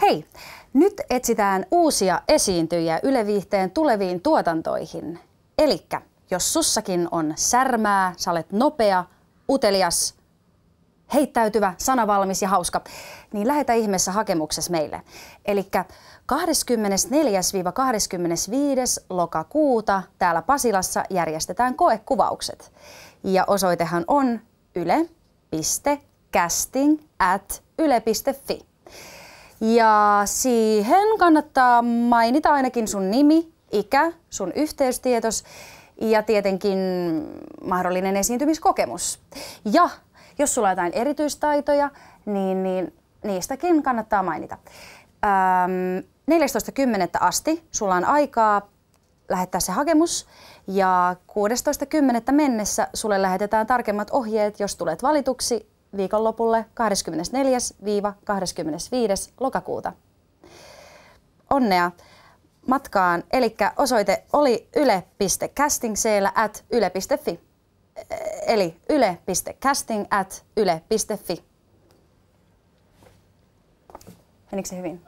Hei! Nyt etsitään uusia esiintyjiä Yle Viihteen tuleviin tuotantoihin. Elikkä, jos sussakin on särmää, sä olet nopea, utelias, heittäytyvä, sanavalmis ja hauska, niin lähetä ihmeessä hakemuksessa meille. Elikkä 24-25. lokakuuta täällä Pasilassa järjestetään koekuvaukset. Ja osoitehan on yle.casting@yle.fi. Ja siihen kannattaa mainita ainakin sun nimi, ikä, sun yhteystietos ja tietenkin mahdollinen esiintymiskokemus. Ja jos sulla on jotain erityistaitoja, niin niistäkin kannattaa mainita. 14.10. asti sulla on aikaa lähettää se hakemus ja 16.10. mennessä sulle lähetetään tarkemmat ohjeet, jos tulet valituksi viikonlopulle 24-25. lokakuuta. Onnea matkaan, eli osoite oli yle.casting@yle.fi. Eli yle.casting@yle.fi. Menikö se hyvin?